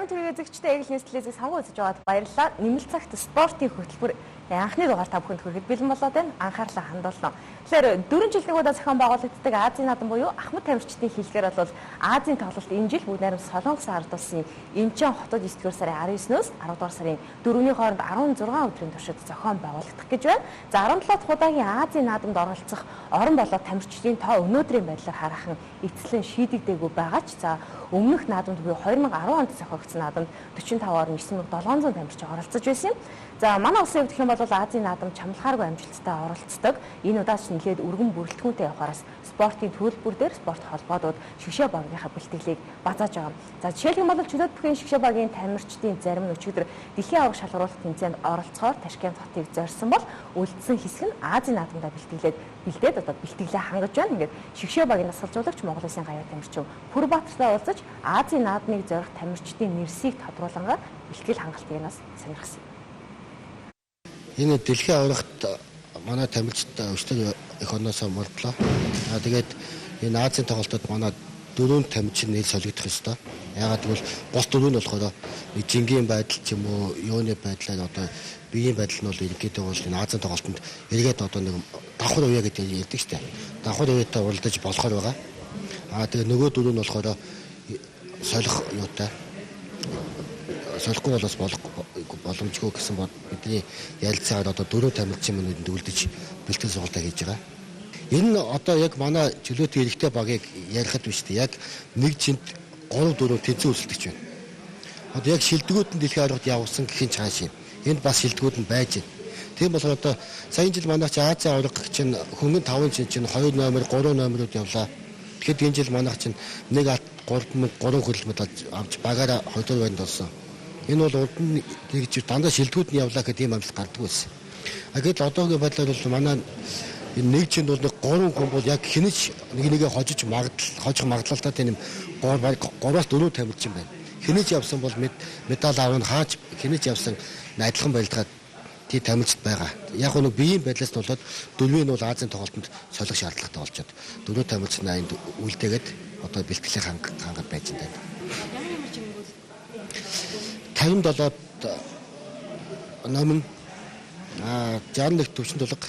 Зарим төрийн үзэгчтэй Эгэл Ньюс телевизийг сонгон үзэж байгаад баярлалаа. Нэмэлт цагт спортын хөтөлбөр анхны дугаар та бүхэнд хүрэхэд бэлэн болоод байна. Анхаарлаа хандуулна. Тэгэхээр 4 жилийн удаа зохион байгуулагддаг Азийн наадам буюу Ахмад тамирчдын хэлгээр бол Азийн тоглолт энэ жил бүгд найрамд Солонгос ард улсын Инчон хотод 9-р сарын 19-өөс 10 дугаар сарын 4-ний хооронд 16 өдрийн туршид зохион байгуулагдах гэж байна. За 17 дахь удаагийн Азийн наадамд оролцох орон болоод тамирчдын тоо өнөөдрийн байдлаар хараахан эцэслэн шийдэгдээгүй байгаа ч за өмнөх наадамд буюу 2010 онд зохиогдсон наадамд 45-аар 9700 тамирч оролцож байсан юм. За манай улсын хувьд гэх юм бол Азийн наадам чамлахааргүй амжилттай оролцдог. Энэ удаас нэлээд өргөн бүрэлдэхүүнтэй явахаас спортын төлбөр дээр спорт холбоодууд шгшээ багийнхаа бэлтгэлийг базааж байгаа. За жишээлх юм бол чөлөөт бүхний шгшээ багийн тамирчдын зарим нь өчигдөр дэлхийн аварга шалгаруулалт тэмцээнд оролцохоор Ташкент хотыг зорьсон бол үлдсэн хэсэг нь Азийн наадамдаа бэлтгэлээд одоо бэлтгэлээ хангаж байна. Ингээд шгшээ багийн насгалжуулагч Монгол Улсын гавьяа тамирчин Пүрбаатартай уулзаж Азийн наадмыг зорих тамирчдын нэрсийг тодруулангаар бэлтгэл хангалтыг нас сонирхсан. Энэ дэлхийн аврагт манай тамирчид өчтөр их оноосоо мордлоо. Тэгээд энэ Азийн тоглолтод манай 4 тамирчин нэр солигдох ёстой. Яагаад гэвэл бос 4 нь болохоор жингийн байдал ч юм уу, юуны байдлаар одоо биеийн байдал нь бол ерөнхийдөө бол энэ Азийн тоглолтод эргээд одоо нэг давхар уяа гэдэг ярьдаг шүү дээ. Давхар уяатай уралдаж болохоор байгаа. Тэгээд нөгөө 4 нь болохоор солих юутай солихгүй болоос боломжгүй гэсэн бидний ярилцаагаар одоо 4 тамирчин мөнөнд үлдэж бэлтгэл сургалтаа хийж байгаа. Энэ одоо яг манай чөлөөт эрэгтэй багийг ярихад биш дээ. Яг нэг жинт 3-4 тэнцэн үлдэлтэж байна. Одоо яг шилдэгүүд нь дэлхийн аврагт явуулсан гэхин цааш юм. Энд бас шилдэгүүд нь байж байна. Тийм болохоор одоо саяхан жил манайх Азийн авраг чинь хөнгөн 5 чинь 2 номер 3 номерууд явлаа. Тэгэхэд энэ жил манайх чинь 1.3 хүрэлт авч багаараа 2 дугаар байнд болсон. Энэ бол урд нь тэгж дандаа шилдэгүүд нь явлаа гэдэг юм амжилт гардаг байсан. Гэтэл одоогийн байдлаар бол манай энэ нэг чинь бол 3 хүн бол яг хинэж нэгээ хожиж магадлалтай тийм 3-аас 4 тамирчин байна. Хинэж явсан бол медаль аавн хаач хинэж явсан адилхан байлгаад тий тамирчид байгаа. Яг нэг биеийн байдлаас нь болоод 4-ийн бол Азийн тоглолтод солих шаардлагатай болчиход 4 тамирчин аянд үлдээгээд одоо бэлтгэлийн хангад байж байна. 57-д номин 61 төвчин тулга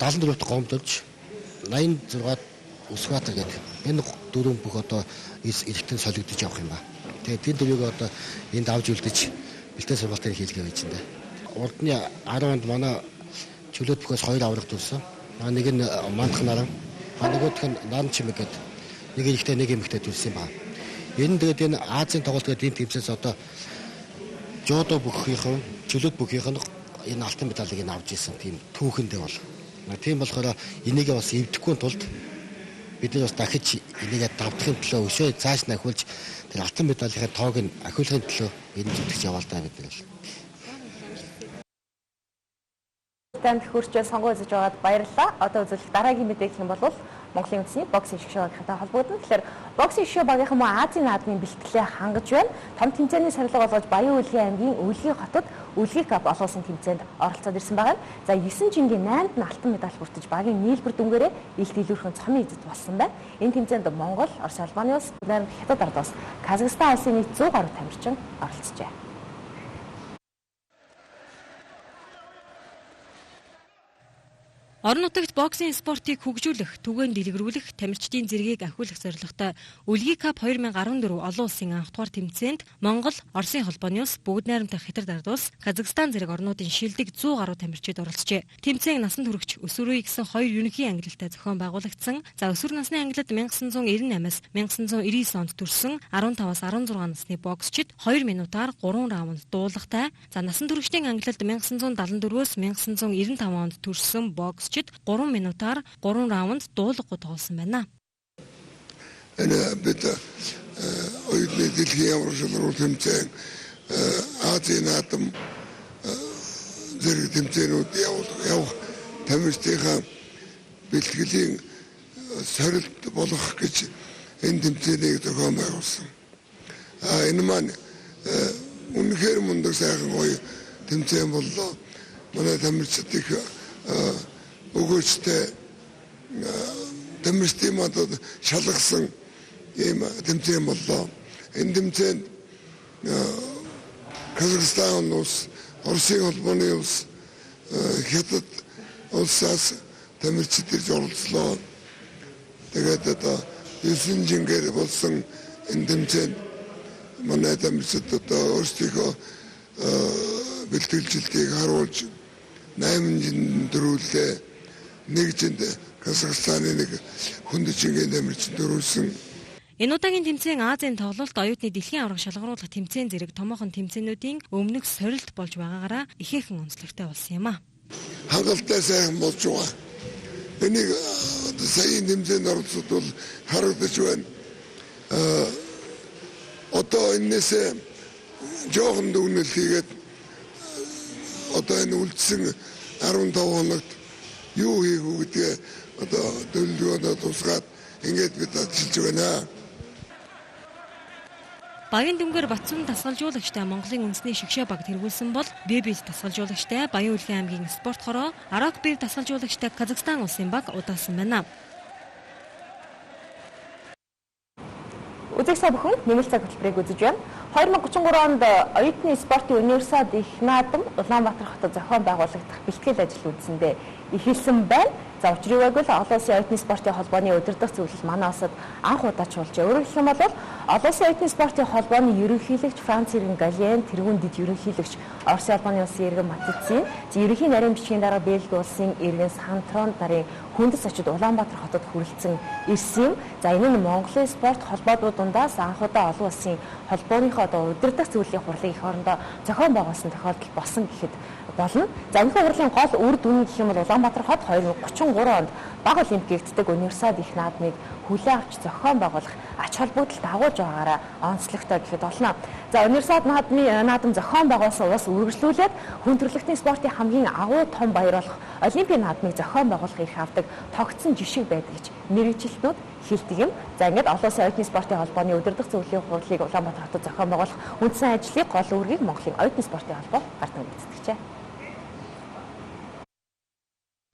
74-т Гомдолж 86-ад Усбаатар гэдэг энэ 4 бүх одоо эргэтэн солигдож явах юм ба. Тэгээд энэ дөрвийг одоо энд авч үлдэж бэлтгэл сургалтын хийлгээ байж байна. Урдны 10 онд манай чөлөөт бүхээс 2 аврагт төрсөн. Нэг нь Мандах наран, нөгөөх нь Наран чимэг гэдэг нэг эрэгтэй нэг эмэгтэй төрсөн юм ба. Энэ тэгээд энэ Азийн тоглолт гэдэг энэ тэмцээс одоо жодо бүхийнхэн чөлөөт бүхийнхэн энэ алтан медалийг нь авч ирсэн тийм түүхэндээ бол. Тийм болохоор энийгээ бас эвдэхгүй тулд бид нар бас дахиж энийгээ давтахын төлөө өшөө цааш нь ахиулж тэр алтан медалийн тоог нь ахиулахын төлөө энэ зүтгэж яваал та бид нар. Танд хүрчээ сонгоо үзэж байгаад баярлалаа. Одоо үзүүлэх дараагийн мэдээ гэх юм бол Монголын үндэсний боксing шгшээ багийнхаа холбогдсон. Тэгэхээр боксing шгшээ багийнхан мөн Азийн наадмын бэлтгэлээ хангаж байна. Том тэмцээний сарилга болгож Баян Улгийн аймгийн Өвлгийн хотод Өвлгийн кап олон улсын тэмцээнд оролцоод ирсэн байгаа. За 9 жингийн 8-д нь алтан медаль хүртэж багийн нийлбэр дүнгээрээ илт илүүрхэн цомын эзэд болсон байна. Энэ тэмцээнд Монгол, Орос, Албаны улс, Найрамд Хятад ард улс, Казахстан улсын нийт 100 гаруй тамирчин оролцжээ. Орон нутагт боксing спортыг хөгжүүлэх, түгээн дэлгэрүүлэх, тамирчдын зэргийг ахиулах зорилготой Өвлгийн кап 2014 олон улсын анх дугаар тэмцээнд Монгол, Оросын холбооны улс, Бүгд найрамдах Хятад ард улс, Казахстан зэрэг орнуудын шилдэг 100 гаруй тамирчид оролцжээ. Тэмцээн насанд хүрэгч өсвөрөө гэсэн 2 ерөнхий ангилалтай зохион байгуулагдсан. За өсвөр насны ангилалд 1998-аас 1999 онд төрсэн 15-аас 16 насны боксчид 2 минутаар 3 раунд дуулахтай. За насанд хүрэгчдийн ангилалд 1974-өөс 1995 онд төрсэн бокс 3 минутаар 3 раунд дуулахгүй тоглосон байна. Энэ бид оюутны дэлхийн аварга шалгаруулалт тэмцээн Азийн наадам зэрэг тэмцээнүүд явах тамирчдынхаа бэлтгэлийн сорилт болох гэж энэ тэмцээнийг зохион байгуулсан. Энэ маань үнэхээр мундаг сайхан гоё тэмцээн боллоо. Манай тамирчид их өгөөжтэй тамирчдын мадад шалгасан ийм тэмцээн боллоо. энэ тэмцээнд Казахстан улс, Оросын холбооны улс, Хятад улсаас тамирчид ирж оролцлоо. Тэгээд одоо 9 жингээр болсон энэ тэмцээнд манай тамирчид одоо өөрсдийнхөө бэлтгэлжилтийг харуулж 8 жин дөрүүлээ. Нэг жинд Казахстаны нэг хүндэчингийн тамирчид дөрүүлсэн. Энэ удаагийн тэмцээн Азийн тоглолт оюутны дэлхийн аварга шалгаруулах тэмцээн зэрэг томоохон тэмцээнүүдийн өмнөх сорилт болж байгаагаараа ихээхэн онцлогтой болсон юм а. Хангалттай сайхан болж байгаа. Энийг саяын тэмцээнд оролцоод бол харагдаж байна. Одоо энэс жоохон дүгнэлт хийгээд одоо энэ үлдсэн 15 хоногт юу хийх үү гэдгээ одоо төлөвлөгөөнөө тусгаад ингээд бид ажиллаж байна. Баян дүнгээр Батцун тасгалжуулагчтай Монголын үндэсний шигшээ баг тэргүүлсэн бол Бэбис тасгалжуулагчтай Баян Улаан аймгийн спорт хороо Аракбир тасгалжуулагчтай Казахстан улсын баг удаасан байна. Үзэгсэй бүхэн нэмэлт цаг хөтөлбөрийг үзэж байна. 2033 онд оюутны спортын универсиад их наадам Улаанбаатар хотод зохион байгуулагдах бэлтгэл ажил үндсэндээ эхэлсэн байна. За учрыг бол олон улсын оюутны спортын холбооны удирдах зөвлөл манай улсад анх удаа чуулж. Өөрөөр хэлэх юм бол олон улсын оюутны спортын холбооны ерөнхийлөгч Франц Иргэн Гален, тэргүүн дэд ерөнхийлөгч Оросын улбаны улсын иргэн Матицын, ерөнхий нарийн бичгийн дараа Бельги улсын иргэн Сантрон нарын хүндэс очид Улаанбаатар хотод хүрэлцэн ирсэн юм. За энэ нь Монголын спорт холбоодууд дундаас анх удаа олон улсын холбооныхоо удирдах зөвлөлийн хурлыг их орондоо зохион байгуулсан тохиолдол болсон гэхэд болно. За энэ хурлын гол үр дүн гэх юм бол Улаанбаатар хот 2033 онд баг олимпик гэгддэг универсиад их наадмыг хүлээн авч зохион байгуулах ач холбогдолд дагуулж байгаагаараа онцлогтой гэхэд болно. За универсиад наадам зохион байгуулсан улс үргэлжлүүлээд хүн төрөлхтний спортын хамгийн агуу том баяр болох олимпийн наадмыг зохион байгуулах эрх авдаг тогтсон жишг байдаг гэж мэргэжилтнүүд хэлдэг юм. За ингээд олон улсын оюутны спортын холбооны удирдах зөвлөлийн хурлыг Улаанбаатар хотод зохион байгуулах үндсэн ажлыг гол үүргийг Монголын оюутны спортын холбоо гардан гүйцэтгэжээ.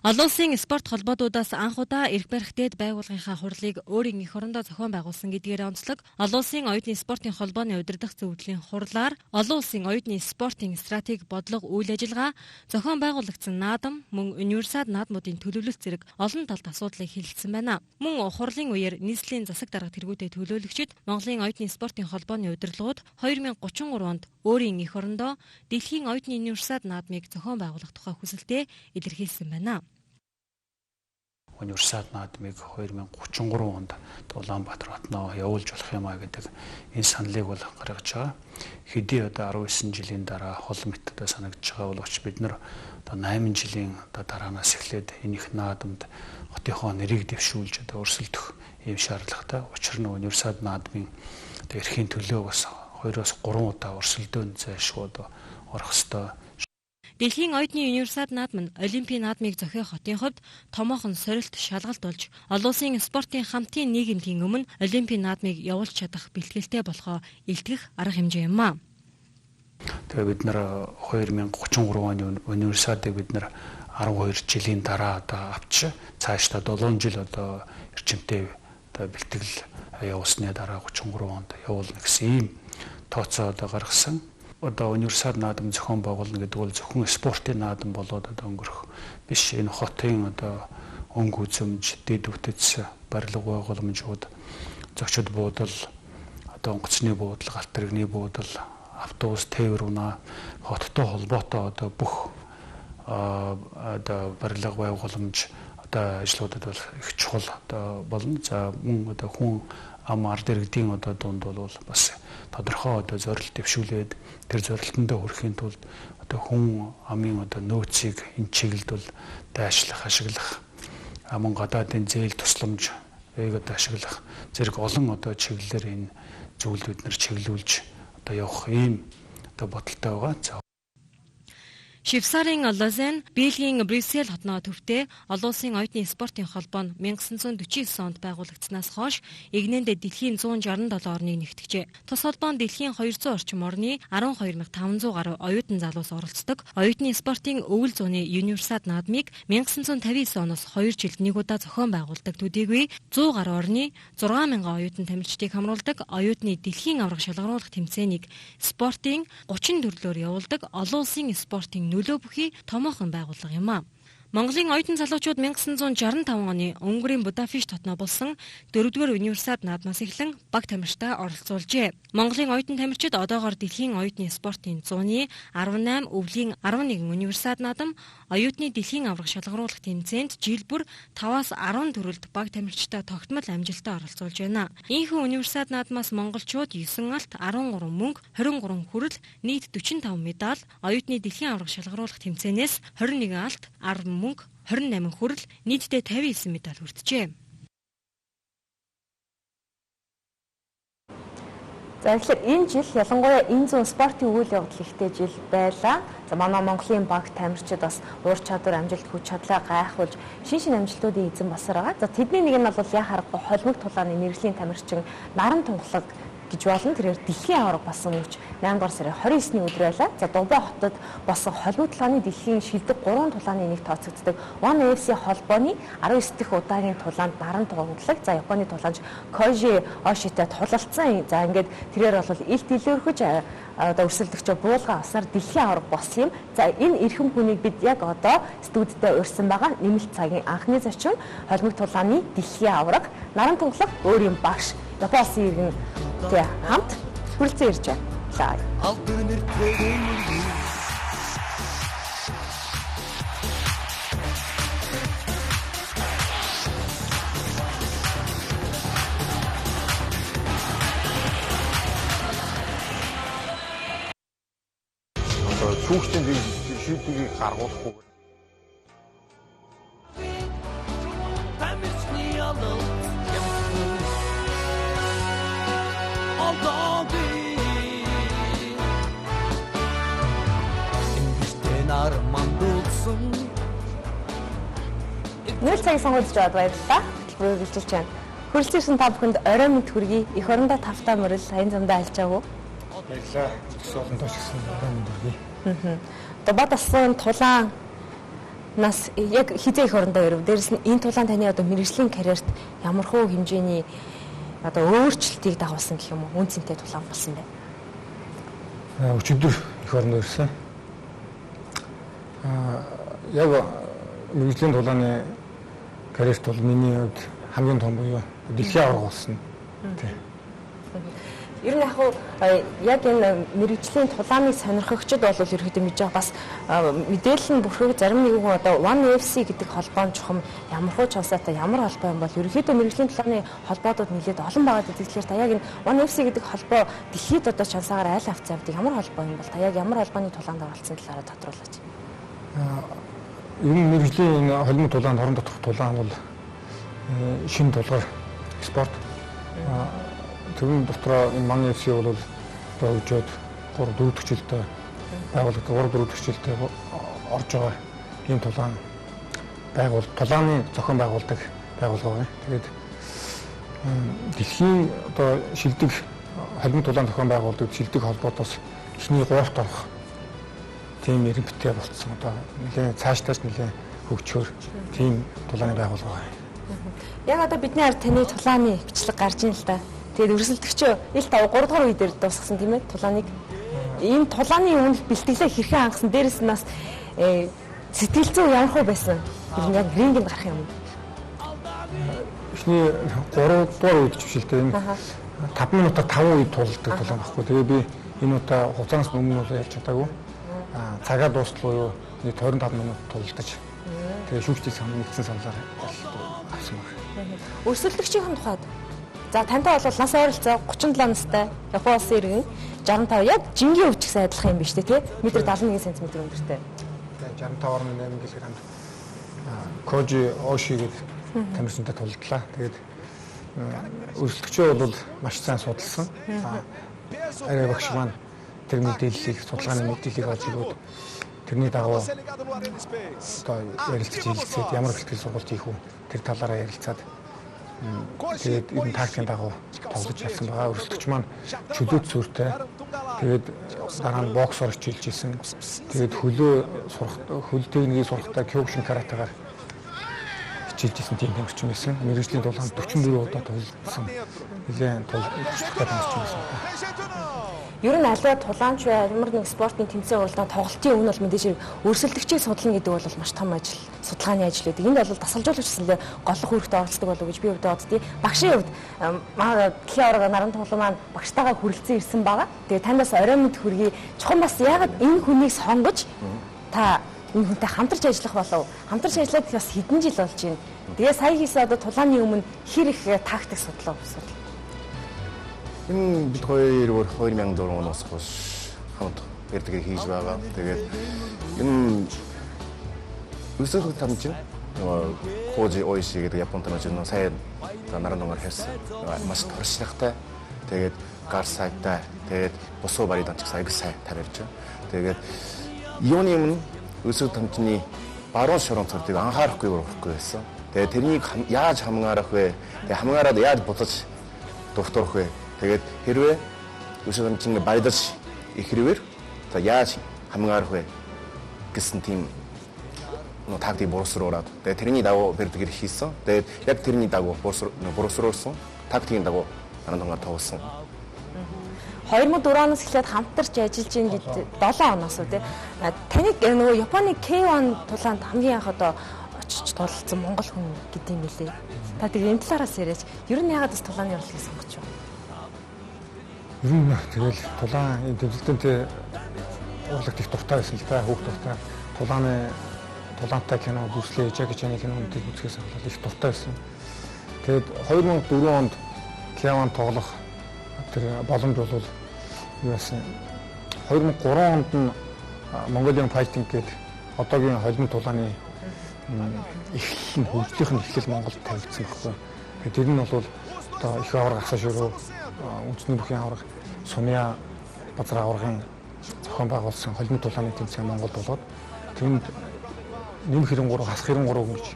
Олон улсын спорт холбоодуудаас анх удаа эрх барих дэд байгууллагынхаа хурлыг өөрийн эх орондоо зохион байгуулсан гэдгээр онцлог. Олон улсын оюутны спортын холбооны удирдах зөвлөлийн хурлаар олон улсын оюутны спортын стратеги бодлого үйл ажиллагаа зохион байгуулагдсан наадам мөн универсиад наадмуудын төлөвлөлт зэрэг олон талт асуудлыг хэлэлцсэн байна. Мөн хурлын үеэр нийслэлийн засаг дарга тэргүүтэй төлөөлөгчид Монголын оюутны спортын холбооны удирдлагууд 2033 онд өөрийн эх орондоо дэлхийн оюутны универсиад наадмыг зохион байгуулах тухай хүсэлтээ илэрхийлсэн байна. Универсиад наадмыг 2033 онд Улаанбаатар хотноо явуулж болох юм а гэдэг энэ саналыг бол гаргаж байгаа. Хэдий одоо 19 жилийн дараа хол мэттэй санагдж байгаа боловч бид нар одоо 8 жилийн одоо дараанаас эхлээд энэ их наадамд хотынхоо нэрийг дэвшүүлж одоо өрсөлдөх ийм шаардлагатай. Учир нь универсиад наадмын одоо эрхийн төлөө бас 2-3 удаа өрсөлдөөн зайлшгүй одоо орох ёстой. Дэлхийн оюутны универсиад наадам нь олимпийн наадмыг зохиох хотын хувьд томоохон сорилт шалгалт болж олон улсын спортын хамтын нийгэмтийн өмнө олимпийн наадмыг явуулж чадах бэлтгэлтэй болохоо илтгэх арга хэмжээ юм а. Тэгээ бид нар 2033 оны универсиадыг бид нар 12 жилийн дараа одоо авч цаашдаа 7 жил одоо эрчимтэй одоо бэлтгэл явуулсны дараа 33 онд явуулна гэсэн ийм тооцоо одоо гаргасан. Одоо универсиад наадам зохион байгуулна гэдэг бол зөвхөн спортын наадам болоод одоо өнгөрөх биш. Энэ хотын одоо өнгө үзэмж, дэд үтэц, барилга байгууламжууд, зочид буудал, одоо онгоцны буудал, галт тэрэгний буудал, автобус, тээвэр унаа, хоттой холбоотой одоо бүх одоо барилга байгууламж одоо ажлуудад бол их чухал одоо болно. За мөн одоо хүн ам ард иргэдийн одоо дунд бол бас тодорхой одоо зорилт дэвшүүлээд тэр зорилтондоо хүрэхийн тулд одоо хүн амын одоо нөөцийг энэ чиглэлд бол дайшлах, ашиглах, мөн гадаадын зээл тусламж одоо ашиглах зэрэг олон одоо чиглэлээр энэ зүйлүүд нар чиглүүлж одоо явах ийм одоо бодолтой байгаа. Швейцарын Лозанн, Бельгийн Брюссель хотноо төвтэй олон улсын оюутны спортын холбоо нь 1949 онд байгуулагдсанаас хойш игнэндээ дэлхийн 167 орныг нэгтгэжээ. Тус холбоо нь дэлхийн 200 орчим орны 12,500 гаруй оюутан залуус оролцдог оюутны спортын өвөл зууны универсиад наадмыг 1959 оноос 2 жилд нэг удаа зохион байгуулдаг төдийгүй 100 гаруй орны 6,000 оюутан тамирчдыг хамруулдаг оюутны дэлхийн аварга шалгаруулах тэмцээнийг спортын 30 төрлөөр явуулдаг олон улсын спортын нөлөө бүхий томоохон байгууллага юм а. Монголын оюутан залуучууд 1965 оны Унгарийн Будапешт хотноо болсон 4-р универсиад наадмаас эхлэн баг тамирчтай оролцуулжээ. Монголын оюутан тамирчид одоогоор дэлхийн оюутны спортын 100-ны 18, өвлийн 11 универсиад наадам, оюутны дэлхийн аварга шалгаруулах тэмцээнд жил бүр 5-аас 10 төрөлд баг тамирчтай тогтмол амжилттай оролцуулж байна. Ийхүү универсиад наадмаас монголчууд 9 алт, 13 мөнгө, 23 хүрэл, нийт 45 медаль, оюутны дэлхийн аварга шалгаруулах тэмцээнээс 21 алт, 10 мөнгө, 28 хүрэл, нийтдээ 59 медаль хүртжээ. За тэгэхээр энэ жил ялангуяа энэ зүүн спортын үйл явдал ихтэй жил байлаа. За манай Монголын баг тамирчид бас уур чадвар, амжилт, хүч чадлаа гайхуулж шин амжилтуудын эзэн болсоор байгаа. За тэдний нэг нь бол яа харахгүй холимог тулааны мэрэгжлийн тамирчин Наран Тунгалаг гэж болно. Тэрээр дэлхийн аварга болсон мөч 8 дугаар сарын 29-ний өдөр байлаа. За Дубай хотод болсон холимог тулааны дэлхийн шилдэг 3 тулааны нэг тооцогддог One AFC холбооны 19 дахь удаагийн тулаанд Наран Тунгалаг, за Японы тулаанч Koji Oshiтой тулалцсан. За ингээд тэрээр бол илт илүүрхэж одоо өрсөлдөгчөө буулга авсаар дэлхийн аварга болсон юм. За энэ эрхэм хүнийг бид яг одоо студидтэй урьсан байгаа. Нэмэлт цагийн анхны зочин холимог тулааны дэлхийн аварга Наран Тунгалаг өөр юм багш Японы иргэн хамт хүрэлцэн ирж байна. Алтын нэртэн одоо түүхтэн шийдвэрийг гаргуулахгүй Нэр цагийг сонгож аваад баярлалаа. Хөтөлбөрөөр бэлжилж байна. Хүрэлцэн та бүхэнд орой мэд хүргэе. Эх орондоо тавтай мөрөл аян замдаа альчаагүй. Баярлалаа. Олондоо ч гэсэн орой мэд хүргэе. Одоо бод алсан тулаан нас яг хизээ эх орондоо ирв. Дээрэс нь энэ тулаан таны одоо мэрэгжлийн карьерт ямархуу хэмжээний одоо өөрчлөлтийг дагуулсан гэх юм уу? Үн цэнтэй тулаан болсон байна. Өчигдөр эх орондоо ирсэн. Яг мэрэгжлийн тулааны карьерт бол миний хувьд хамгийн том буюу дэлхийн аварга болсон. Ер нь яг энэ мэрэгжлийн тулааны сонирхогчд бол ерөөхдөө мэдж байгаа бас мэдээлэл нь бүрхэг зарим нэгэн хүн одоо One AFC гэдэг холбоон чухам ямар хуу чавсаатай ямар холбоо юм бол ерөөхдөө мэрэгжлийн тулааны холбоодууд нэлээд олон байгаа гэдэг. Тэгэхээр та яг энэ One AFC гэдэг холбоо дэлхийд одоо чансаагаар айл авц явдаг ямар холбоо юм бол та яг ямар холбооны тулаанд оролцсон талаараа тодруулаач. Энэ мэрэгжлийн холимог тулаанд орон дотох тулаан бол шинэ тулгаар спорт. Тэрэн дотроо энэ манай FC бол одоо хөгжөөд 3-4 дахь жилдээ байгуулагдсан 3-4 дахь жилдээ орж байгаа ийм тулаан тулааны зохион байгуулдаг байгууллага байна. Тэгээд дэлхийн одоо шилдэг холимог тулаан зохион байгуулдаг шилдэг холбоотоос эхний 3-т орох тийм эренбитэй болцсон. Одоо нэлээд цаашдаас нэлээд хөгжөөр тийм тулааны байгууллага байна. Яг одоо бидний ард таны тулааны бичлэг гарч ийн л да. Тэгээд өрсөлдөгчөө ил 3 дугаар үе дээр дуусгасан тийм ээ тулааныг. Энэ тулааны үнэл бэлтгэлээ хэрхэн хангасан дээрээс нь бас сэтгэл зүй ямар хөө байсан. Тэр нь яг рингэнд гарах юм. Эхний 3 дугаар үед чившилтэй энэ 5 минутаар 5 үед тулдаг тулаан баггүй. Тэгээ би энэ удаа хугацаанаас өмнө бол ялж чадаагүй. Цагаа дуустал уу нэг 25 минут тулдаж. Тэгээ шүүгчдийн сан нэгдсэн саналаар авсан байна. Өрсөлдөгчийн тухайд за тантай бол нас ойролцоо 37 настай Японы улсын иргэн 65 яг жингийн өвч гэсэн адилхан юм биш үү те метр 71 см өндөртэй. Тэгээ 65.8 кг Koji Oshi гэдэг тамирчинтай тулдлаа. Тэгээд өрсөлдөгчөө бол маш сайн судалсан. Арай багш маань тэр мэдээллийг судалгааны мэдээллийг олж өгөөд тэрний дагуу одоо ярилцаж хэлцээд ямар бэлтгэл сургалт хийх үү тэр талаараа ярилцаад тэгээд энэ тактикийн дагуу тоглож чадсан байгаа. Өрсөлдөгч маань чөлөөт сүртэй. Тэгээд дараа нь боксоор хичээлж исэн. Тэгээд хөл техникийг сурахдаа кёкшин каратегаар хичээлж исэн тийм тэмцэгч байсан. Мэргэжлийн тулаанд 44 удаа тоглосон. Нэлээд тулгуур тэмцэгч байсан. Ер нь аливаа тулаанч бай ямар нэг спортын тэмцээн уралдаан тоглолтын өмнө бол мэдээж өрсөлдөгчийг судлах гэдэг бол маш том ажил, судалгааны ажил гэдэг. Энд бол тасалжуулагч гэсэн голлох үүрэгт оролцдог болов гэж би өвдөө боддгийг. Багшийн хувьд дэлхийн аварга наран тоглоом маань багштайгаа хүрэлцэн ирсэн байгаа. Тэгээ танаас орой мэд хүргэе. Чухам бас яагаад энэ хүнийг сонгож та энэ хүнтэй хамтарч ажиллах болов? Хамтарч ажиллаад бас хэдэн жил болж байна. Тэгээ сая хийсэн одоо тулааны өмнө хэр их тактик судлаа гэсэн. Энэ бид хоёр 2004 оноос хойш хамт ярьдаг хийж байгаа. Тэгээд энэ өсөлт тамчин Хожи Ойши гэдэг Японы танаач нөө сайн наран дугаар хийсэн. Маш туршлагатай. Тэгээд гар сайтай. Тэгээд босоо бари данч сайн сайн тавьж байгаа. Тэгээд юуны өмнө өсөлт тамчны баруун шорон цогтыг анхаарахгүй байсан. Тэгээд тэрнийг яаж хамгаарах вэ? Тэгээд хамгаараад яаж буцаж дуртурах вэ? Тэгээд хэрвээ өсөлт тамчны баядаж ихрэвэр за яаж хамгаарах вэ гэсэн тийм тактик боловсруулад тэгээд тэрний дагуу бэрдгэр хийсэн. Тэгээд яг тэрний дагуу боловсруулсан тактикийн дагуу наран тоглосон. 2004 оноос эхлээд хамтарч ажиллаж ийн гэдэг 7 оноос үү те. Таныг нөгөө Японы K1 тулаанд хамгийн анх одоо очиж тулалцсан монгол хүн гэдэг юм билээ. Та тэгээ энэ талаараас яриач. Ер нь яагаад бас тулааны урлагийг сонгож байна? Ер нь тэгэл тулаан энэ төвлөлтөнтэй урлагт их дуртай байсан л да. Хүүхд дуртай. Тулаантай кино бүслээ, Жаки Чаны кинонуудыг үзэхээс болоод их дуртай байсан. Тэгээд 2004 онд K1 тоглох тэр боломж бол юу байсан. 2003 онд нь Mongolian Fighting гэдэг одоогийн холимог тулааны эхлэл нь хөгжлийнх нь эхлэл Монголд тавигдсан байхгүй. Тэгээд тэр нь бол одоо их аварга асаа ширүү үндэсний бүхий аварга Сумья базар аваргын зохион байгуулсан холимог тулааны тэмцээн Монголд болоод тэнд нэмэх 93 хасах 93 гэж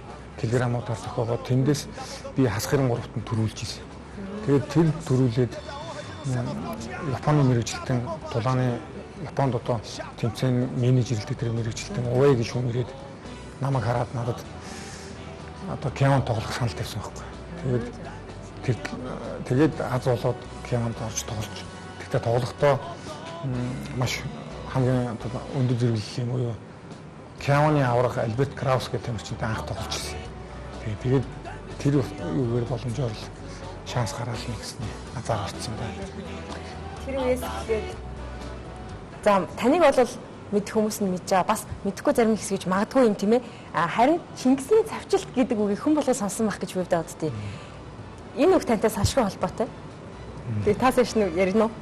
килограммуудаар зохиогоод тэндээс би хасах 93-т нь төрүүлж ирсэн. Тэгээд тэр төрүүлээд Японы мэргэжилтэн тулааны Японд одоо тэмцээн менежерлдэг тэр мэргэжилтэн Увэй гэж хүн ирээд намайг хараад надад одоо K1 тоглох санал тавьсан байхгүй. Тэгээд аз болоод K1-д орж тоглож. Тэгтээ тоглохдоо маш хамгийн өндөр зэрэглэл юм уу K1-ы аврах Альберт Краус гэх тамирчинтай анх тоглож ирсэн. Тэгээд тэр юугаар боломжоор л шанс гараад нэг гэсний азар орцсон байна. Тэр үеэс эхлээд за таныг бол мэдэх хүмүүс нь мэдж байгаа. Бас мэдэхгүй зарим хэсэг гэж магадгүй юм тийм ээ. Харин Чингисийн цавчилт гэдэг үгийг хэн болоо сонсон байх гэж боддог боддتي. Энэ үг тантай салшгүй холбоотой. Тэгээ таас яаш нь ярина уу?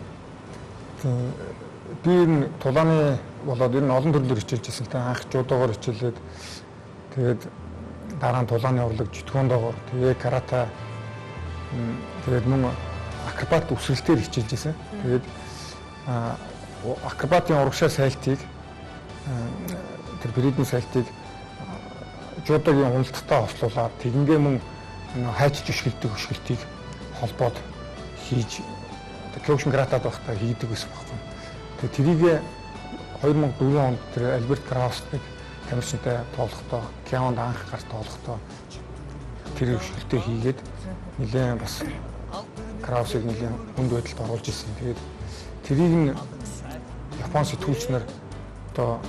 Би энэ тулааны болоод ер нь олон төрлөөр хичээлж байсан л та анх жудоогоор хичээлээд тэгээд дараа нь тулааны урлаг житгондоогоор тэгээд карате тэгээд мөн акробат өсвөлтээр хичээлж байсан. Тэгээд акробатын урагшаа сайлтыг тэр бридийн сайлтыг жудогийн уналттай хослуулаад тэгингээ мөн хайчж өшгөлтийг холбоод хийж кёкшин каратад байхдаа хийдэг байсан байхгүй. Тэгээд тэрийг 2004 онд тэр Альберт Краусыг тамирчинтай тоглохдоо K1-д анх гарч тоглохдоо тэр өшгөлтөө хийгээд нэлээд бас Краусыг нэлээд хүнд байдалд оруулж ирсэн. Тэгээд тэрийг нь Япон сэтгүүлч нар одоо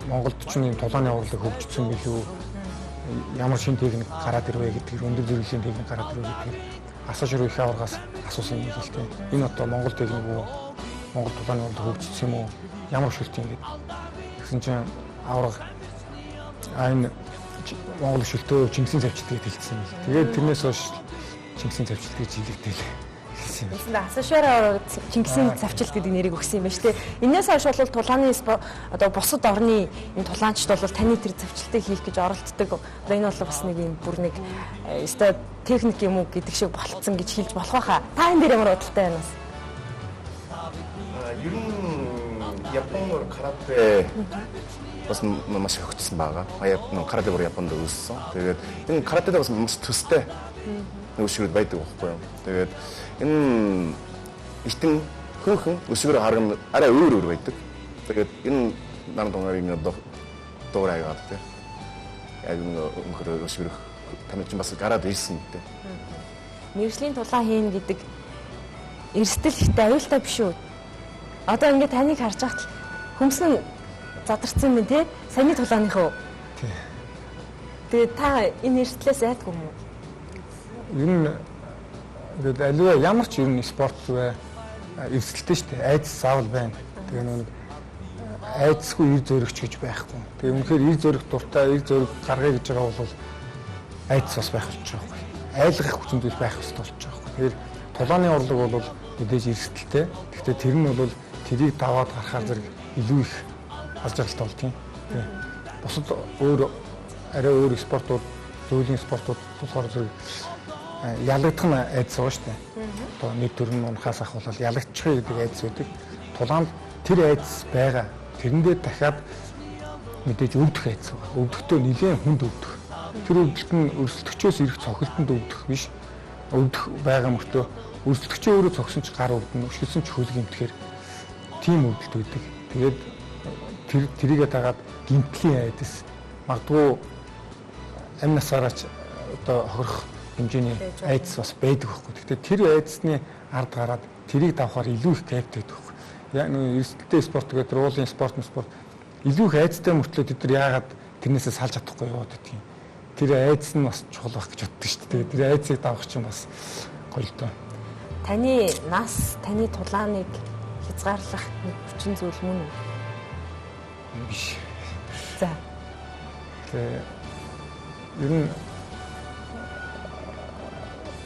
Монголд ч юм тулааны урлаг хөгжсөн билүү ямар шин техник гараад ирвэ гэдэг өндөр зэрэглэлийн техник гараад ирвэ гэдэг асууж ирэх их аваргаас асуусан юм хэлтэй. Энэ одоо Монгол техник үү Монгол тулааны урлаг хөгжсөн юм уу ямар шилт юм гээд гэсэн чинь аварга энэ Монгол шилтөө Чингисийн цавчилт гэж хэлсэн юм. Тэгээд тэрнээс хойш Чингисийн цавчилт гэж хэлэгдэв. Эсвэл асуушаараа Чингисийн цавчилт гэдэг нэрийг өгсөн юм байна шүү дээ. Энээс хойш бол тулааны одоо бусад орны энэ тулаанчд бол таны тэр цавчилтыг хийх гэж оролддог. Одоо энэ бол бас нэг юм бүр нэг өстой техник юм уу гэдэг шиг болцсон гэж хэлж болох байхаа. Та энэ дээр ямар бодолтой байна вэ? Ер нь Японоор карате бас маш их хөгжсөн байгаа. Карате бүр Японд үүссэн. Тэгээд энэ каратед бас маш төстэй өшгөрөд байдаг байхгүй юу. Тэгээд энэ ихтэн хөнхөн өшгөрөө харган арай өөр байдаг. Тэгээд энэ наран тунгаарын дуур аягаад тийм. Яг нэг өнхөр өшгөрөх тамирчин бас гараад ирсэн гэдэг. Мэргэжлийн тулаан хийн гэдэг эрсдэл ихтэй аюултай биш үү? Одоо ингээд таныг харж байхад хүмс нь задарсан юм тий? Саяны тулааных уу? Тий. Тэгээд та энэ эрсдлээс айдгүй юм уу? Ер нь ингээд аливаа ямар ч ер нь спорт вэ эрсдэлтэй шүү дээ. Айдас заавал байна. Тэгээ нэг айдасгүй ир зөрөгч гэж байхгүй. Тэгээ үнэхээр ир зөрөх дуртай, ир зөрөх гаргая гэж байгаа бол айдас бас байх болж байгаа байхгүй. Айлгах хүчин зүйл байх хэрэгтэй болж байгаа байхгүй. Тэгэхээр тулааны урлаг бол мэдээж эрсдэлтэй. Гэхдээ тэр нь бол тэрийг даваад гарахаар зэрэг илүү их алж аргалтай болтгийн. Бусад өөр арай өөр спортууд, зөвлөлийн спортууд болохоор зэрэг ялагдах нь айдас байгаа шүү дээ. Одоо нэг төрн унахаас ахвал ялагдчихъя гэдэг айдас үүдэг. Тулаанд тэр айдас байгаа. Тэрэндээ дахиад мэдээж өвдөх айдас байгаа. Өвдөлтөө нэлээд хүнд өвдөх. Тэр өвдөлт нь өрсөлдөгчөөс ирэх цохилтонд өвдөх биш. Өвдөх байгаа мөртөө өрсөлдөгчөө өөрөө цогсон ч гар өвдөн, өшгөлсөн ч хөл гэмтгэхэр тийм өвдөлт үүдэг. Тэгээд тэрийгээ дагаад гэмтлийн айдас магадгүй амь насаараач одоо хохирох хэмжээний айдас бас байдаг байхгүй. Гэхдээ тэр айдасны ард гараад тэрийг давхаар илүү их кайфтай байдаг байхгүй. Яг нэг эрсдэлтэй спорт гэдэг уулын спорт илүү их айдастай мөртлөө тэд нар яагаад тэрнээсээ салж чадахгүй яваад байдгийг. Тэр айдас нь бас чухал байх гэж боддог шүү дээ. Тэр айдасыг давах чинь бас гоё л доо. Таны нас, таны тулааныг хязгаарлах нэг хүчин зүйл мөн үү? Биш. За. Тэгээ ер нь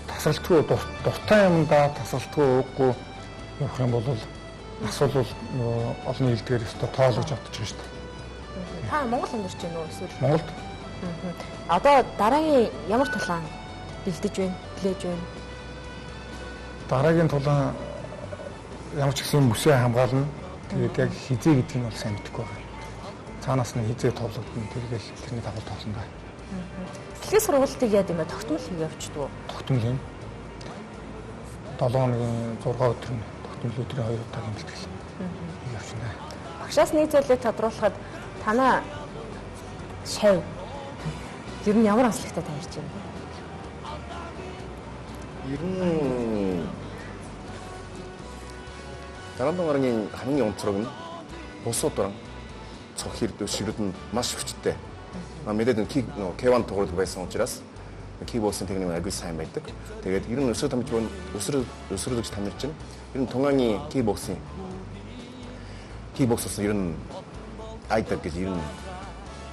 тасралтгүй дуртай юмдаа тасралтгүй ууггүй явах юм бол асуулвал олон хэлдгээр өстө тоолож одож байгаа шүү дээ. Та Монгол амьдарч байна уу эсвэл? Монголд. Одоо дараагийн ямар тулаан бэлдэж байна, плээж байна? Дараагийн тулаан ямар ч гэсэн бүсээ хамгаална. Тэгээд яг хизээ гэдэг нь бол сайн мэдэхгүй байна. Цаанаас нь хизээ тоглогдно. Тэргээл тэрний дагуу тоглоно байна. Дэлхийн сургалтыг яа гэм бэ? Тогтмол хийгээ явчихдаг уу? Тогтмол юм. 7 хоногийн 6 өдөр нь тогтмол өдрийн 2 удаагийн бэлтгэл явчихна. Багшаас нэг зүйлийг тодруулахад танаа шав ер нь ямар онцлогтой тавьж байна? Ер нь Наран тунгааны хамгийн онцлог нь бусуудаар цог хэрдүү ширүүд нь маш хүчтэй. Мэдээд K1 тоглолт байсан учраас кибоксинг техник агүй сайн байдаг. Тэгээд ер нь өсрөлөгч тамирчин ер нь тунгааны кибоксинг ер нь айдаг гэж ер нь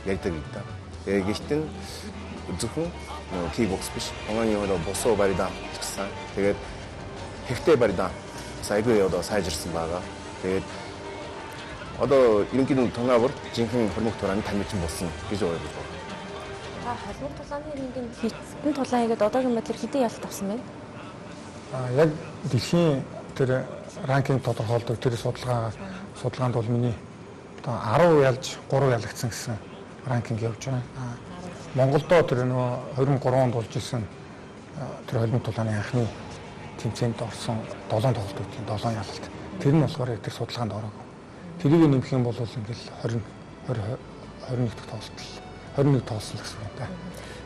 ярьдаг юм да. Гэхдээ зөвхөн кибокс биш. Тунгааны босоо барида гэсэн. Тэгээд хэвтэй барида сайгүй одоо сайжирсан байгаа. Тэгээд одоо ерөнхийдөө тунгаавар жинхэнэ хормог турааны тамирчин болсон гэж ойлгож байна. Та холбог тулааны рингийн хитэн тулаан хийгээд одоогийн байдлаар хэдэн ялалт авсан бэ? Яг дэлхийн тэр ранкинг тодорхойлдог тэр судалгаанд бол миний одоо 10 ялж 3 ялагдсан гэсэн ранкинг явж байгаа. Монголдо тэр нөгөө 23 онд болж исэн тэр холбог тулааны анхны тэмцээнд орсон 7 тоглолт өгсөн 7 ялалт. Тэр нь болохоор тэр судалгаанд ороогүй. Тэрийг нэмэх юм бол ингээл 21 дэх тоглолт 21 тоглосон гэсэн үг байна.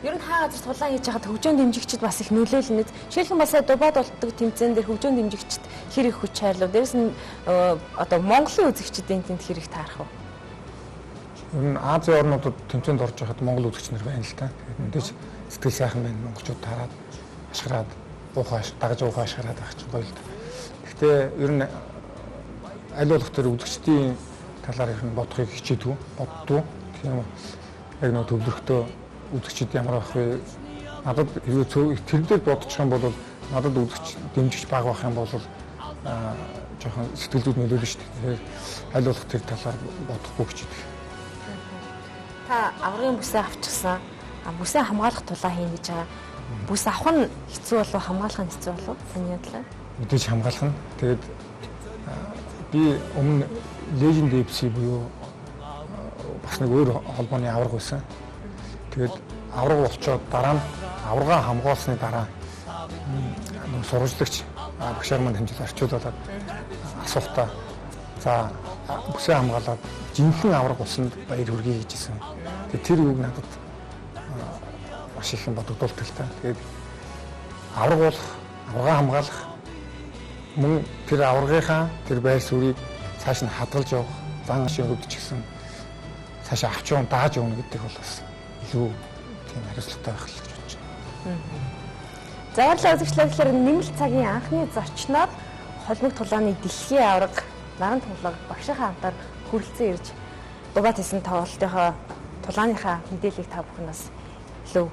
Ер нь хаа газар тулаан хийж хахад хөгжөөнд дэмжигчд бас их нөлөөлнөд. Жишээлхэн бас Дубайд болдог тэмцээн дээр хөгжөөнд дэмжигчд хэр их хүч хайрлуу. Дээрэс нь одоо Монголын үзэгчдийн тэнд хэр их таарах вэ? Ер нь Азийн орнуудад тэмцээнд орж байхад Монгол үзэгч нар байна л та. Тэгээд мэдээж сэтгэл сайхан байна. Монголчууд таарад ашгараад дагаж уухаа ашгараад байх чинь гоё л. Гэхдээ ер нь аль болох тэр үзэгчдийн талаар их бодохыг хичээдэг. Боддгоо. Тийм яг нэг төвлөрөхтөө үзэгчд ямар байх вэ? Надад тэр дээр бодчих юм бол надад үзэгч дэмжигч бага байх юм бол жоохон сэтгэл зүйд нөлөөлнө шүү дээ. Тэгэхээр аль болох тэр талаар бодохгүй хичээдэг. Та аврагын бүсээ авчихсан. Бүсээ хамгаалах тулаан хийн гэж байгаа. Бүс авах нь хэцүү болов хамгаалах нь хэцүү болов? Таны бодлоор? Мэдээж хамгаалах нь. Тэгээд би өмнө Legend FC буюу бас нэг өөр холбооны аварга байсан. Тэгээд аварга болчоод дараа нь аваргаа хамгаалсны дараа сурвалжлагч багшаар манд хэмжиж орчуулаад асуултаа за бүсээ хамгаалаад жинхэнэ аварга усанд баяр хүргэе гэжсэн. Тэгээд тэр үг надад маш их бодогдуулдаг л та. Тэгээд аварга болох, аваргаа хамгаалах мөн тэр аваргынхаа тэр байр суурийг цааш нь хадгалж явах, зан ашиг өгдөж гисэн цаашаа авч явна, дааж явна гэдэг бол бас илүү тийм хариуцлагатай байх л гэж бодож байна. Заярлаа үзэгчлээ гэхээр нэмэлт цагийн анхны зочноор холбог тулааны дэлхийн аварга наран тулаг багшийнхаа хамтаар хүрэлцэн ирж дугаат хийсэн тоглолтынхоо тулааныхаа мэдээллийг та бүхэн бас илүү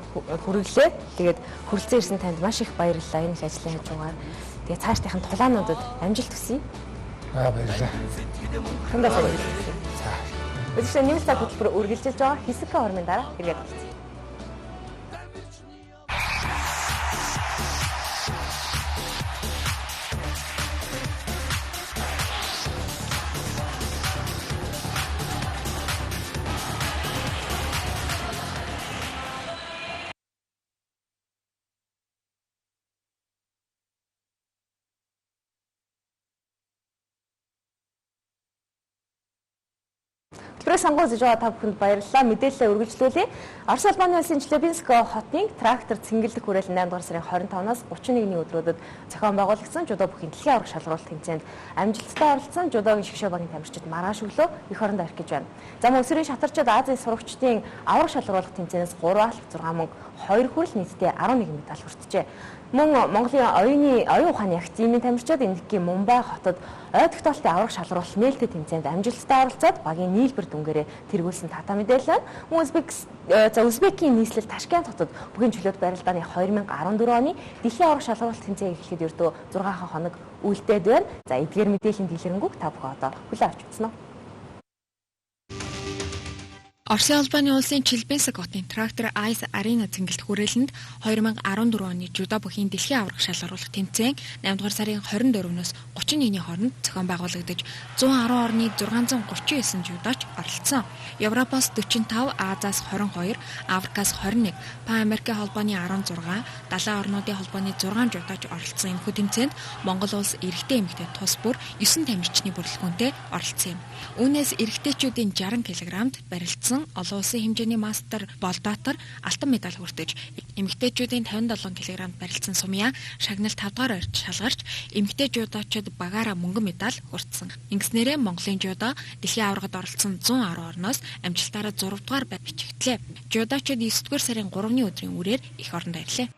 хүргэлээ. Тэгээд хүрэлцэн ирсэн танд маш их баярлалаа. Энэ их ажлын хажуугаар. Тэгээд цаашдынхын тулаануудад амжилт хүсье. Баярлалаа. Хандаа баярлалаа. За. Өчигдөр нэмэлт цаг хөтөлбөр үргэлжилж байгаа хэсэг хормын дараа хэрэгэд хэлцгээе. Хөтөлбөрийн сонгуульд үзэж байгаа та бүхэнд баярлалаа. Мэдээлэлээ үргэлжлүүлье. Орос Албаны улсын Челябинск хотын трактор цэнгэлдэх хүрээлэн 8 дугаар сарын 25-наас 31-ний өдрүүдэд зохион байгуулагдсан жудо бүхийн дэлхийн аварга шалгаруулалт тэмцээнд амжилттай оролцсон жудогийн шгшөө багийн тамирчид маргааш өглөө эх оронд архиж байна. За мөн өсвөрийн шатарчид Азийн сурагчдын аварга шалгаруулалт тэмцээнээс 3 алт, 6 мөнгө, 2 хүрэл нийтдээ 11 медаль хүртжээ. Мөн Монголын оюун ухааны академийн тамирчид Индикийн Мумбай хотод ой тогтоолтын аварга шалгаруулалт нээлттэй тэмцээнд амжилттай оролцоод багийн нийлбэр дүнгээрээ тэргүүлсэн татаа мэдээлэл. Мөн Узбекийн нийслэл Ташкент хотод бүхий чөлөөт барилдааны 2014 оны дэлхийн аварга шалгаруулалт тэмцээн эхлэхэд ердөө 6 хоног үлдээд байна. За эдгээр мэдээллийн дэлгэрэнгүй та бүхэн одоо хүлээн авч үзсэн үү? Оросын Албаны улсын Челябинск хотын трактор Ice Arena цэнгэлт хүрээлэнд 2014 оны жудо бүхийн дэлхийн аварга шалгаруулах тэмцээн 8 дугаар сарын 24-ноос 31-ний хооронд зохион байгуулагдаж 110 орны 639 жудоч оролцсон. Европоос 45, Азиас 22, Африкаас 21, Пан Америкийн холбооны 16, Далайн орнуудын холбооны 6 жудоч оролцсон энэхүү тэмцээнд Монгол улс эрэгтэй эмэгтэй тус бүр 9 тамирчны бүрэлдэхүүнтэй оролцсон юм. Үүнээс эрэгтэйчүүдийн 60 кг-д барилдсан олон улсын хэмжээний мастер Болдотор алтан медаль хүртэж, эмэгтэйчүүдийн 57 кг-д барилдсан Сумья шагналт 5 дугаар ойрт шалгарч, эмэгтэй жудочид багаараа мөнгөн медаль хүртсэн. Ингэснээрээ Монголын жудо дэлхийн аваргад оролцсон 110 орноос амжилтаараа 6 дугаар бичигдлээ. Жудочид 9 дугаар сарын 3-ны өдрийн үрээр эх оронд ирлээ.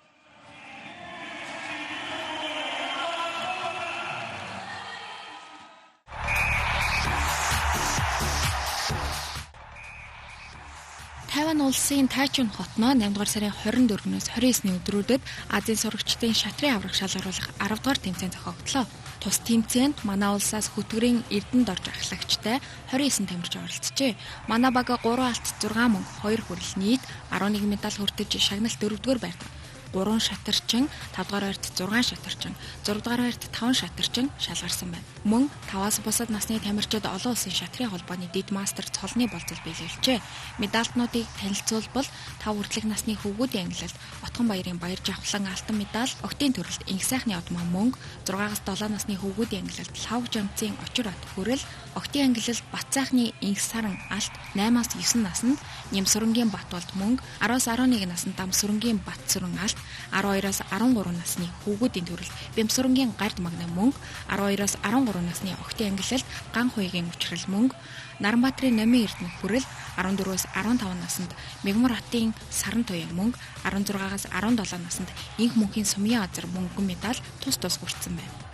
Тайван улсын Тайчун хотноо 8 дугаар сарын 24-ноос 29-ний өдрүүдэд Азийн сурагчдын шатрын аварга шалгаруулах 10 дугаар тэмцээн зохиогдлоо. Тус тэмцээнд манай улсаас хөтгөрийн Эрдэнэд орж ахлагчтай 29 тамирч оролцжээ. Манай баг 3 алт, 6 мөнгө, 2 хүрэл нийт 11 медаль хүртэж шагналт 4-р байрт. 3 шатарчин, 5 дугаар ойрт 6 шатарчин, 6 дугаар ойрт 5 шатарчин шалгарсан байна. Мөн 5-аас бусад насны тамирчид олон улсын шатрын холбооны дэд мастер цолны болцол биелүүлжээ. Медальтнуудыг танилцуулбал 5 хүртэлх насны хөвгүүдийн ангилалд Отгон баярын баяр жавхлан алтан медаль, Октийн төрөлд инх сайхны удмаа мөнгө, 6-аас 7 насны хөвгүүдийн ангилалд Лавг жамцын очир от хүрэл, Октийн ангилалд Бат сайхны инх саран алт, 8-аас 9 наснд Нэм сүрэнгийн Батболд мөнгө, 10-аас 11 наснд Дам сүрэнгийн Бат сүрэн алт, 12-аас 13 насны хүүгүүдийн төрөлд Бямсүрэнгийн гард магна мөнгө, 12-аас 13 насны Октийн ангилалд Ган хуйгийн учрал мөнгө, Наранбаатарын Номын Эрдэнэ хүрэл, 14-өөс 15 наснд Мегмар хатын Саран туяа мөнгө, 16-аас 17 наснд Инх мөнхийн Сумья азар мөнгөн медаль тус хүртсэн байна.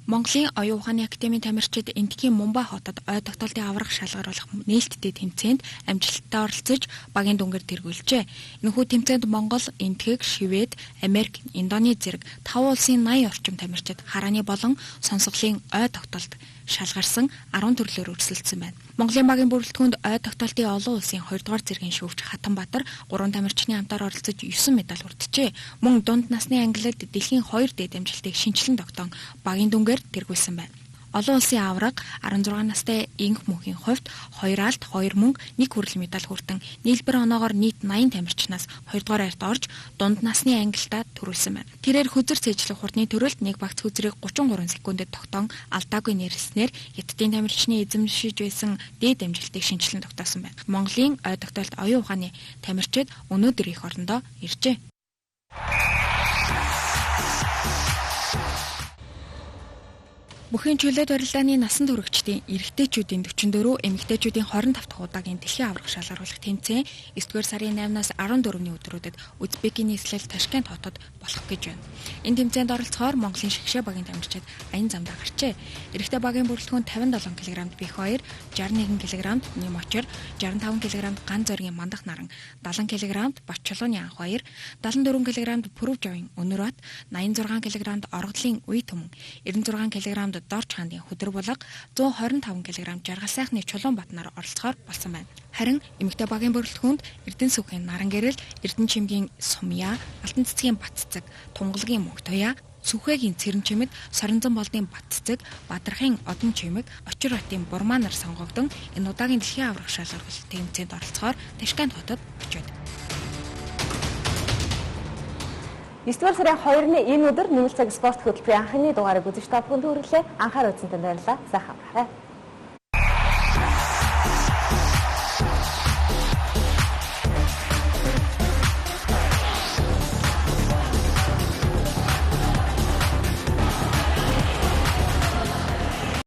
Монголын оюун ухааны академийн тамирчид Индикийн Мумбай хотод ой тогтоолтын аварга шалгаруулах нээлттэй тэмцээнд амжилттай оролцож багийн дүнгээр тэргүүлжээ. Энэхүү тэмцээнд Монгол, Индик, Швед, Америк, Индонез зэрэг 5 улсын 80 орчим тамирчид харааны болон сонсголын ой тогтоолт шалгарсан 10 төрлөөр өрсөлдсөн байна. Монголын багийн бүрэлдэхүүнд ой тогтоолтын олон улсын 2 дугаар зэргийн шүүгч Хатанбаатар 3 тамирчны хамтаар оролцож 9 медаль хүртжээ. Мөн дунд насны ангилалд дэлхийн 2 дээд амжилтыг шинчлэн тогтоон багийн дүнгээр тэргүүлсэн байна. Олон улсын авраг 16 настай инх мөнхийн хувьд 2 алт, 2 мөнгө, 1 хүрэл медаль хүртэн нийлбэр оноогоор нийт 80 тамирчнаас 2 дугаар байрт орж дунд насны ангилалдаа төрүүлсэн байна. Тэрээр хүзэр цээжлэх хурдны төрөлд нэг багц хүзрийг 33 секундэд тогтоон алдаагүй нэрснээр хятадын тамирчны эзэмшиж байсан дээд амжилтыг шинчлэн тогтоосон байна. Монголын ой тогтоолт оюун ухааны тамирчид өнөөдөр их орондоо иржээ. Бүхэн чөлөөт барилдааны насан туршидтын эрэгтэйчүүдийн 44, эмэгтэйчүүдийн 25 дахь удаагийн дэлхийн аврах шалгаруулах тэмцээн 9-р сарын 8-наас 14-ний өдрүүдэд Узбекийн нийслэл Ташкент хотод болох гэж байна. Энэ тэмцээнд оролцохоор Монголын шигшээ багийн тамирчид аян замдаа гарчээ. Эрэгтэй багийн бүрэлдэхүүн 57 кг-д бих 2, 61 кг-д нэм очир, 65 кг-д ган зоргийн мандах наран, 70 кг-д бач чулууны анх 2, 74 кг-д пүрэв жавын өнөр бат, 86 кг-д оргодлын үе төмөн, 96 кг-д дорч хаандын хөдөр булга, 125 кг жаргал сайхны чулуун батнаар оролцохоор болсон байна. Харин эмэгтэй багийн бүрэлдэхүүнд Эрдэнэ сүхийн наран гэрэл, Эрдэнэ чимгийн сумья, Алтан цэцгийн бат цэцэг, Тунгалгийн мөнх туяа, Сүхээгийн цэрэн чимэд, Соринзон болдын бат цэцэг, Бадрахын одон чимэг, Очир хотын бурмаа нар сонгогдсон энэ удаагийн дэлхийн аврах шалгаруулалт тэмцээнд оролцохоор Ташкент хотод очив. 9-р сарын 2-ны энэ өдөр Нэмэлт цаг спорт хөтөлбөрийн анхны дугаарыг үзэж та бүхэнд хүргэлээ. Анхаар үзсэнтэй баярлалаа. Сайхан амраарай.